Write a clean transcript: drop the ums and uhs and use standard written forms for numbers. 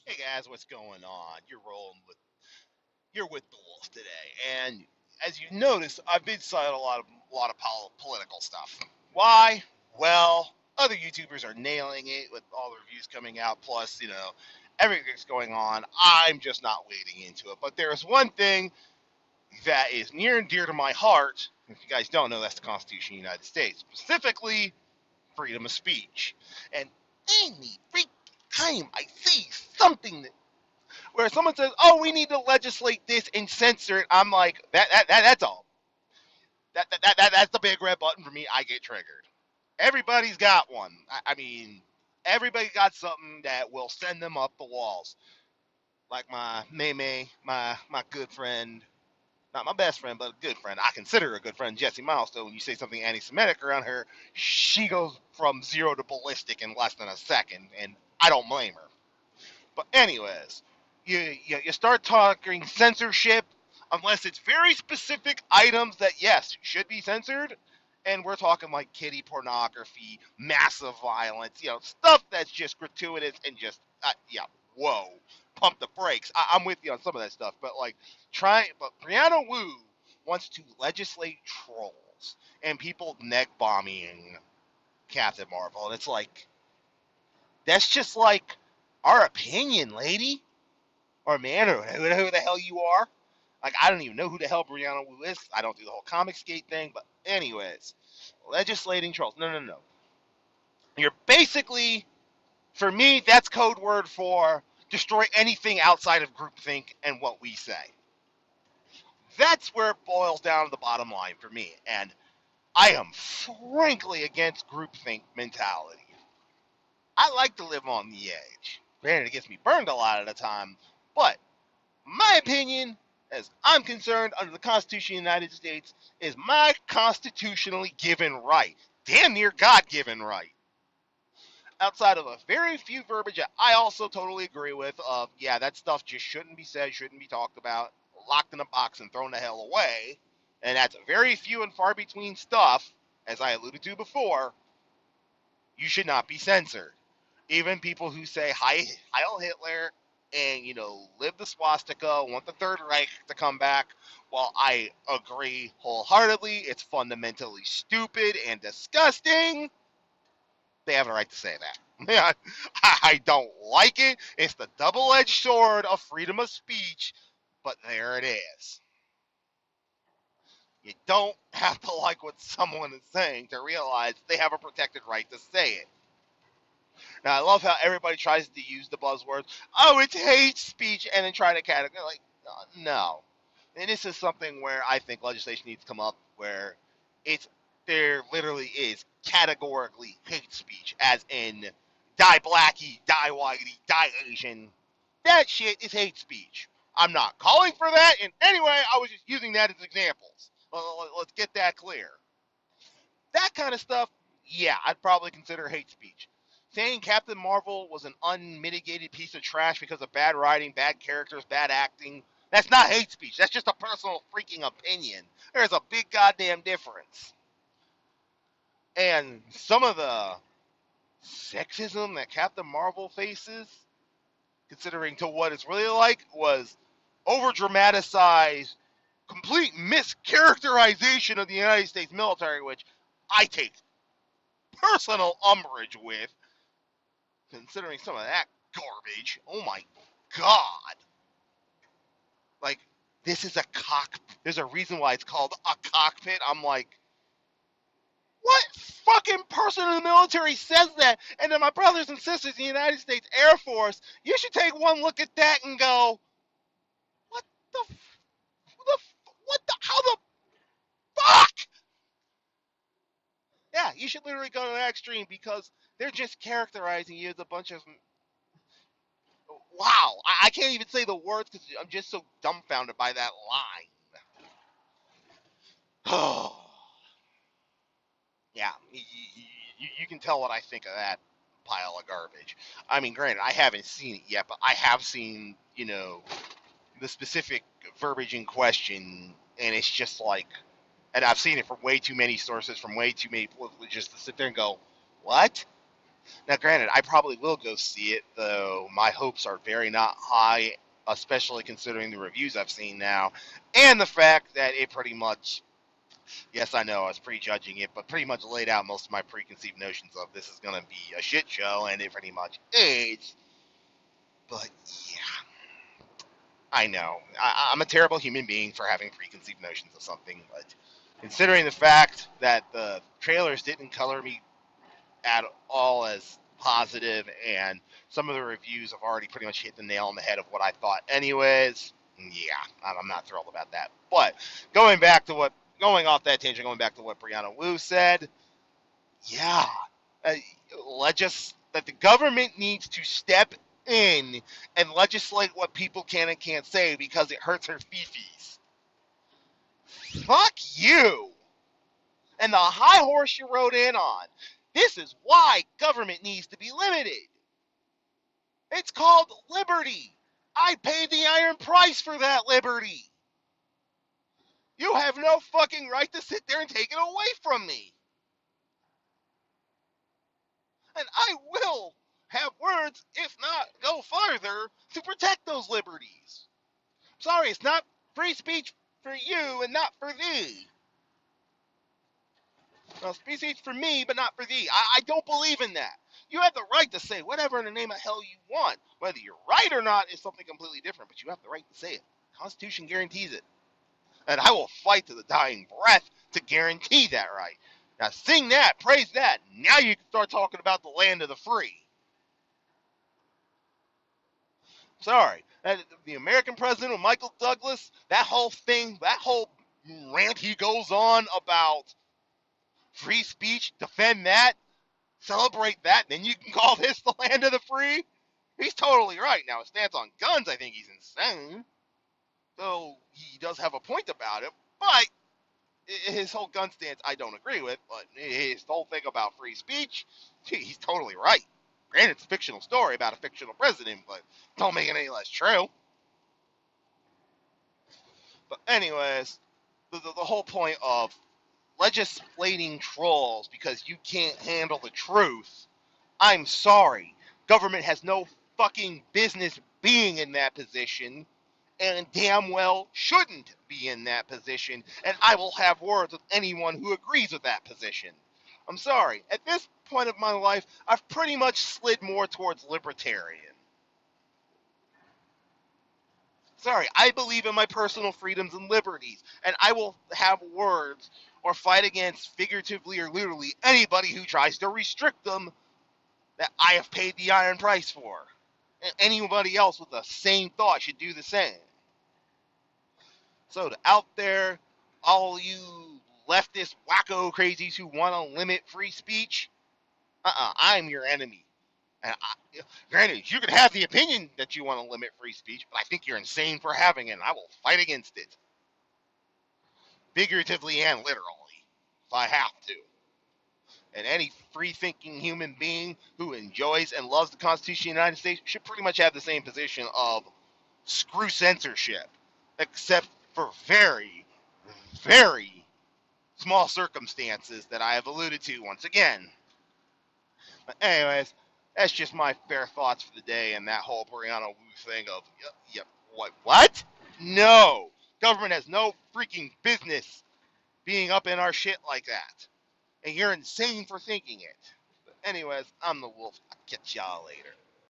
Hey guys, what's going on? You're with the Wolf today, and as you notice, I've been citing a lot of political stuff. Why? Well, other YouTubers are nailing it with all the reviews coming out. Plus, everything's going on. I'm just not wading into it. But there's one thing that is near and dear to my heart. If you guys don't know, that's the Constitution of the United States, specifically freedom of speech. And any freak time I see something where someone says, "Oh, we need to legislate this and censor it," I'm like, that's all. That's the big red button for me. I get triggered. Everybody's got one. I mean, everybody got something that will send them up the walls. Like my May, my good friend, not my best friend, but a good friend. I consider her a good friend, Jessie Milestone. When you say something anti-Semitic around her, she goes from zero to ballistic in less than a second, and I don't blame her. But anyways, you start talking censorship unless it's very specific items that yes should be censored, and we're talking like kiddie pornography, massive violence, stuff that's just gratuitous and just whoa, pump the brakes. I'm with you on some of that stuff, but but Brianna Wu wants to legislate trolls and people neck bombing Captain Marvel, and it's like that's just like our opinion, lady or man, or who the hell you are. Like, I don't even know who the hell Brianna Wu is. I don't do the whole comic skate thing. But, anyways, legislating trolls. No, no, no. You're basically, for me, that's code word for destroy anything outside of groupthink and what we say. That's where it boils down to the bottom line for me. And I am frankly against groupthink mentality. I like to live on the edge. Granted, it gets me burned a lot of the time, but my opinion, as I'm concerned, under the Constitution of the United States, is my constitutionally given right. Damn near God given right. Outside of a very few verbiage that I also totally agree with, of, yeah, that stuff just shouldn't be said, shouldn't be talked about, locked in a box and thrown the hell away. And that's very few and far between stuff, as I alluded to before, you should not be censored. Even people who say Heil Hitler and live the swastika, want the Third Reich to come back. While I agree wholeheartedly, it's fundamentally stupid and disgusting. They have a right to say that. I don't like it. It's the double-edged sword of freedom of speech, but there it is. You don't have to like what someone is saying to realize they have a protected right to say it. Now, I love how everybody tries to use the buzzwords. Oh, it's hate speech, and then try to categorize. Like, no. And this is something where I think legislation needs to come up where it's there literally is categorically hate speech, as in die blackie, die whitey, die Asian. That shit is hate speech. I'm not calling for that in any way. I was just using that as examples. Let's get that clear. That kind of stuff, yeah, I'd probably consider hate speech. Saying Captain Marvel was an unmitigated piece of trash because of bad writing, bad characters, bad acting, that's not hate speech. That's just a personal freaking opinion. There's a big goddamn difference. And some of the sexism that Captain Marvel faces, considering to what it's really like, was over dramatized, complete mischaracterization of the United States military, which I take personal umbrage with, considering some of that garbage. Oh my god. Like, this is a cock. There's a reason why it's called a cockpit. I'm like, what fucking person in the military says that? And then my brothers and sisters in the United States Air Force, you should take one look at that and go, what the, what the, how the fuck? Yeah, you should literally go to that extreme because they're just characterizing you as a bunch of wow. I can't even say the words because I'm just so dumbfounded by that line. Yeah, you can tell what I think of that pile of garbage. I mean, granted, I haven't seen it yet, but I have seen, the specific verbiage in question, and it's just like, and I've seen it from way too many sources, from way too many people, just to sit there and go, what? Now, granted, I probably will go see it, though my hopes are very not high, especially considering the reviews I've seen now, and the fact that it pretty much, yes, I know I was prejudging it, but pretty much laid out most of my preconceived notions of this is going to be a shit show, and it pretty much is. But yeah, I know. I'm a terrible human being for having preconceived notions of something, but considering the fact that the trailers didn't color me at all as positive, and some of the reviews have already pretty much hit the nail on the head of what I thought anyways. Yeah, I'm not thrilled about that. But going off that tangent, going back to what Brianna Wu said, yeah, uh, that the government needs to step in and legislate what people can and can't say because it hurts her fifis. Fuck you! And the high horse you rode in on. This is why government needs to be limited. It's called liberty. I paid the iron price for that liberty. You have no fucking right to sit there and take it away from me. And I will have words, if not go farther, to protect those liberties. Sorry, it's not free speech for you and not for thee. Well, free speech for me, but not for thee. I don't believe in that. You have the right to say whatever in the name of hell you want. Whether you're right or not is something completely different, but you have the right to say it. The Constitution guarantees it. And I will fight to the dying breath to guarantee that right. Now sing that, praise that. Now you can start talking about the land of the free. Sorry. The American president of Michael Douglas, that whole thing, that whole rant he goes on about free speech, defend that, celebrate that, and then you can call this the land of the free? He's totally right. Now, his stance on guns, I think he's insane. Though he does have a point about it, but his whole gun stance I don't agree with, but his whole thing about free speech, he's totally right. Granted, it's a fictional story about a fictional president, but don't make it any less true. But anyways, the whole point of legislating trolls because you can't handle the truth, I'm sorry. Government has no fucking business being in that position, and damn well shouldn't be in that position, and I will have words with anyone who agrees with that position. I'm sorry. At this point of my life, I've pretty much slid more towards libertarian. Sorry, I believe in my personal freedoms and liberties, and I will have words or fight against, figuratively or literally, anybody who tries to restrict them that I have paid the iron price for. And anybody else with the same thought should do the same. So to out there, all you leftist wacko crazies who want to limit free speech, I'm your enemy. And granted, you can have the opinion that you want to limit free speech, but I think you're insane for having it, and I will fight against it. Figuratively and literally, if I have to. And any free-thinking human being who enjoys and loves the Constitution of the United States should pretty much have the same position of screw censorship, except for very, very small circumstances that I have alluded to once again. But anyways, that's just my fair thoughts for the day and that whole Brianna Wu thing of, yep, what? No! Government has no freaking business being up in our shit like that. And you're insane for thinking it. But anyways, I'm the wolf. I'll catch y'all later.